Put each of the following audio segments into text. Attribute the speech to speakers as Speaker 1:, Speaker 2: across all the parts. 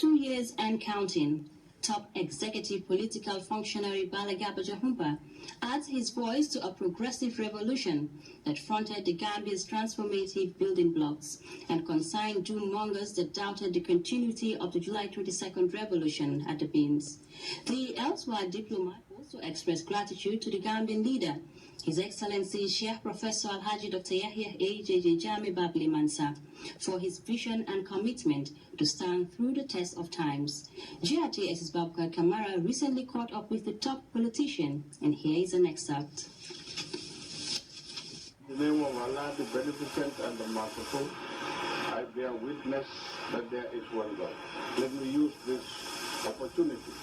Speaker 1: 2 years and counting. Top executive political functionary Bala Jahumpa adds his voice to a progressive revolution that fronted the Gambia's transformative building blocks and consigned doom-mongers that doubted the continuity of the July 22nd revolution at the bins. The elsewhere diplomat also expressed gratitude to the Gambian leader, His Excellency Sheikh Professor Alhaji Dr. Yahya A.J.J. Jami Babli Mansa, for his vision and commitment to stand through the test of times. GRTS's Babkar Kamara recently caught up with the top politician, and here is an excerpt.
Speaker 2: In the name of Allah, the Beneficent and the Merciful, I bear witness that there is one God. Let me use this opportunity,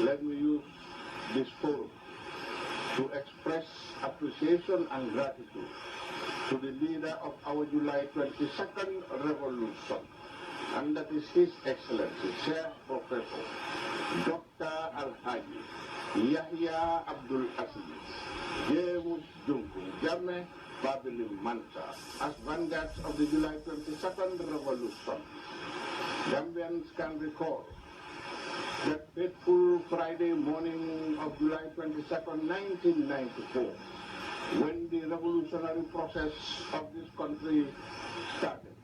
Speaker 2: let me use this forum to express appreciation and gratitude to the leader of our July 22nd revolution, and that is His Excellency, Sheikh Professor Dr. Alhaji Yahya Abdul Aziz James Dunkum Jame Babili Mansa as vanguards of the July 22nd revolution. Gambians can recall that fateful Friday morning of July 22nd, 1994, when the revolutionary process of this country started.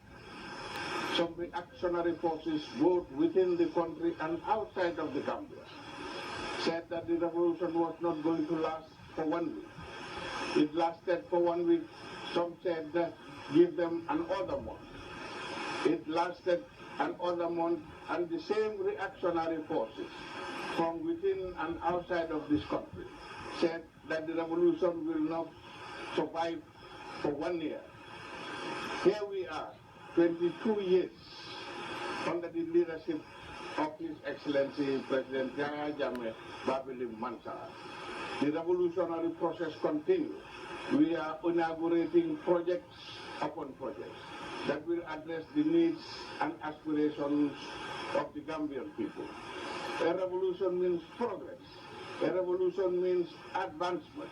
Speaker 2: Some reactionary forces, both within the country and outside of the Gambia, said that the revolution was not going to last for 1 week. It lasted for 1 week. Some said that give them another month. It lasted another month, and the same reactionary forces from within and outside of this country said that the revolution will not survive for 1 year. Here we are, 22 years under the leadership of His Excellency President Yahya Jammeh Babili Mansa. The revolutionary process continues. We are inaugurating projects upon projects that will address the needs and aspirations of the Gambian people. A revolution means progress. A revolution means advancement.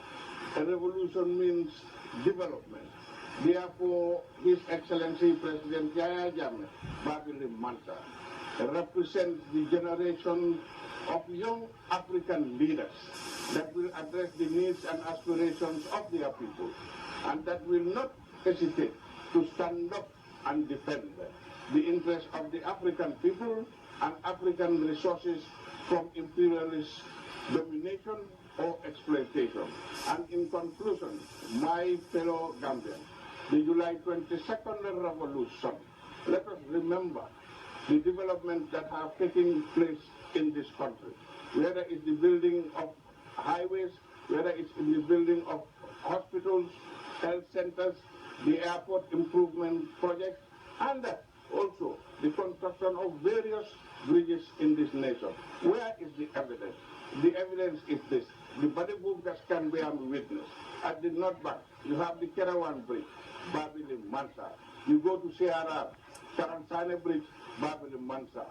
Speaker 2: A revolution means development. Therefore, His Excellency President Yahya Jammeh Babili Mansa represents the generation of young African leaders that will address the needs and aspirations of their people, and that will not hesitate to stand up and defend the interests of the African people and African resources from imperialist domination or exploitation. And in conclusion, my fellow Gambians, the July 22nd revolution, let us remember the developments that have taken place in this country, whether it's the building of highways, whether it's in the building of hospitals, health centers, the airport improvement projects, and also the construction of various bridges in this nation. Where is the evidence? The evidence is this. The body book that can bear witness. At the North Bank, you have the Kerawan Bridge, Babili Mansa. You go to CRR, Karansane Bridge, Babili Mansa.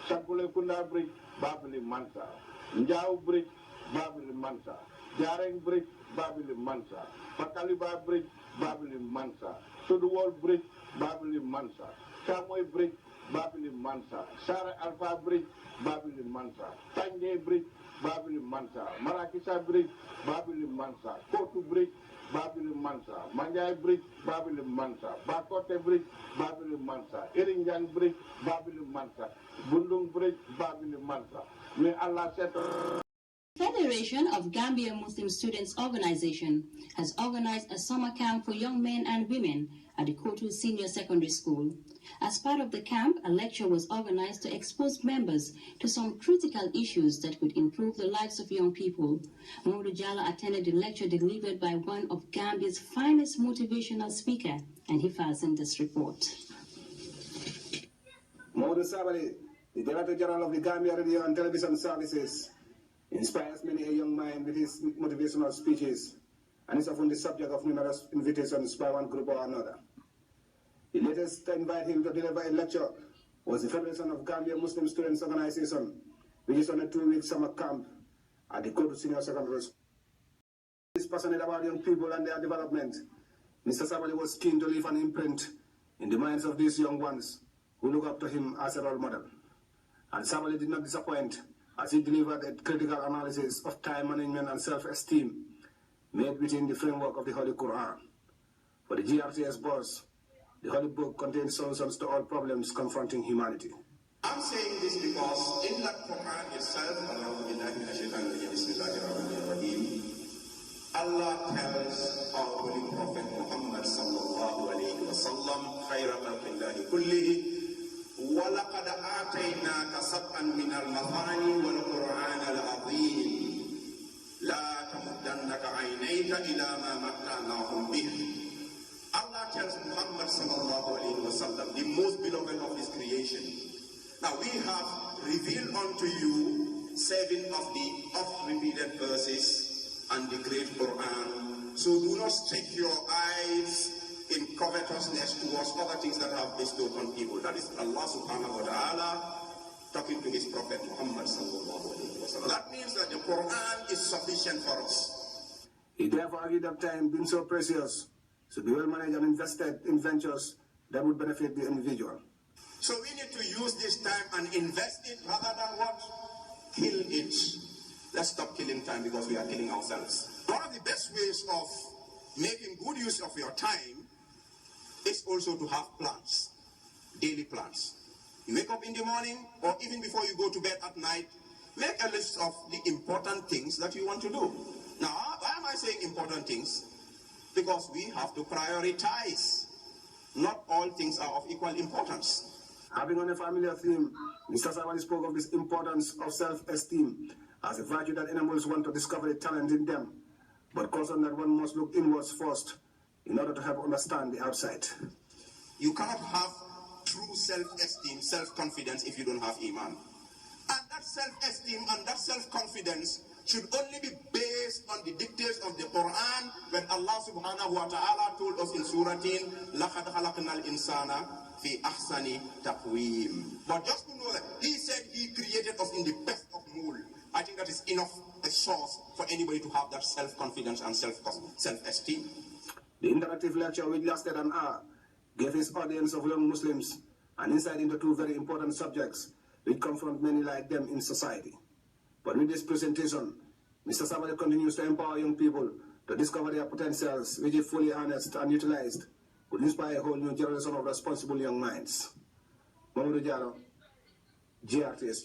Speaker 2: Sankule Kunda Bridge, Babili Mansa. Njau Bridge, Babili Mansa. Jareng Bridge, Babili Mansa. Pakaliba Bridge, Babili Mansa. Suduwal Bridge, Babili Mansa. Chamoy Bridge, Babili Mansa. Sara Alpha Bridge, Babili Mansa. Tanje Bridge, Babili Mansa. Marakisa Bridge, Babili Mansa. Kotu Bridge, Babili Mansa. Manjai Bridge, Babili Mansa. Bakote Bridge, Babili Mansa. Irinjan Bridge, Babili Mansa. Bundung Bridge, Babili Mansa. May Allah set
Speaker 1: Federation of Gambia Muslim Students Organization has organized a summer camp for young men and women at the Kotu Senior Secondary School. As part of the camp, a lecture was organized to expose members to some critical issues that could improve the lives of young people. Momodou Sabally attended the lecture delivered by one of Gambia's finest motivational speakers, and he files in this report.
Speaker 3: Momodou Sabally, the Director General of the Gambia Radio and Television Services, inspires many a young mind with his motivational speeches, and is often the subject of numerous invitations by one group or another. The latest to invite him to deliver a lecture was the Federation of Gambia Muslim Students Organization, which is on a 2-week summer camp at the Kotu Senior Secondary School. He is passionate about young people and their development. Mr. Sabally was keen to leave an imprint in the minds of these young ones who look up to him as a role model. And Sabally did not disappoint as he delivered a critical analysis of time management and self-esteem made within the framework of the Holy Quran. For the GRTS boss, the Holy Book contains solutions to all problems confronting humanity.
Speaker 4: I'm saying this because in the Quran itself, Allah tells our Holy Prophet Muhammad sallallahu alayhi wa sallam, خَيْرَ خَلْقِ اللَّهِ كُلِّهِ وَلَقَدْ آتَيْنَاكَ سَبْعًا مِنَ الْمَثَانِي وَالْقُرْآنَ الْعَظِيمِ لَا تَمُدَّنَّكَ عَيْنَيْكَ إِلَى مَا مَتَّعْنَاهُمْ بِهِ. Allah tells Muhammad sallallahu alayhi wa sallam, the most beloved of his creation, now we have revealed unto you 7 of the oft-repeated verses and the great Quran. So do not stretch your eyes in covetousness towards other things that have bestowed on people. That is Allah subhanahu wa ta'ala talking to his Prophet Muhammad sallallahu alayhi wa sallam. That means that the Quran is sufficient for us.
Speaker 3: He therefore argued that time being so precious should be well managed and invested in ventures that would benefit the individual.
Speaker 4: So we need to use this time and invest it rather than what? Kill it. Let's stop killing time because we are killing ourselves. One of the best ways of making good use of your time is also to have plans, daily plans. You wake up in the morning or even before you go to bed at night, make a list of the important things that you want to do. Now, why am I saying important things? Because we have to prioritize. Not all things are of equal importance.
Speaker 3: Having on a familiar theme, Mr. Sabally spoke of this importance of self-esteem as a virtue that enables one to discover a talent in them, but caution that one must look inwards first in order to help understand the outside.
Speaker 4: You cannot have true self-esteem, self-confidence if you don't have Iman. And that self-esteem and that self-confidence should only be based on the dictates of the Quran when Allah subhanahu wa ta'ala told us in Surah لَقَدْ خَلَقْنَا الْإِنسَانَ فِي أَحْسَنِ تَقْوِيمٍ. But just to know that He said He created us in the best of mold, I think that is enough a source for anybody to have that self-confidence and self-esteem.
Speaker 3: The interactive lecture, which lasted an hour, gave his audience of young Muslims an insight into 2 very important subjects which confront many like them in society. But with this presentation, Mr. Sabally continues to empower young people to discover their potentials, which if fully harnessed and utilized, could inspire a whole new generation of responsible young minds. Momodou Sabally, GRTS.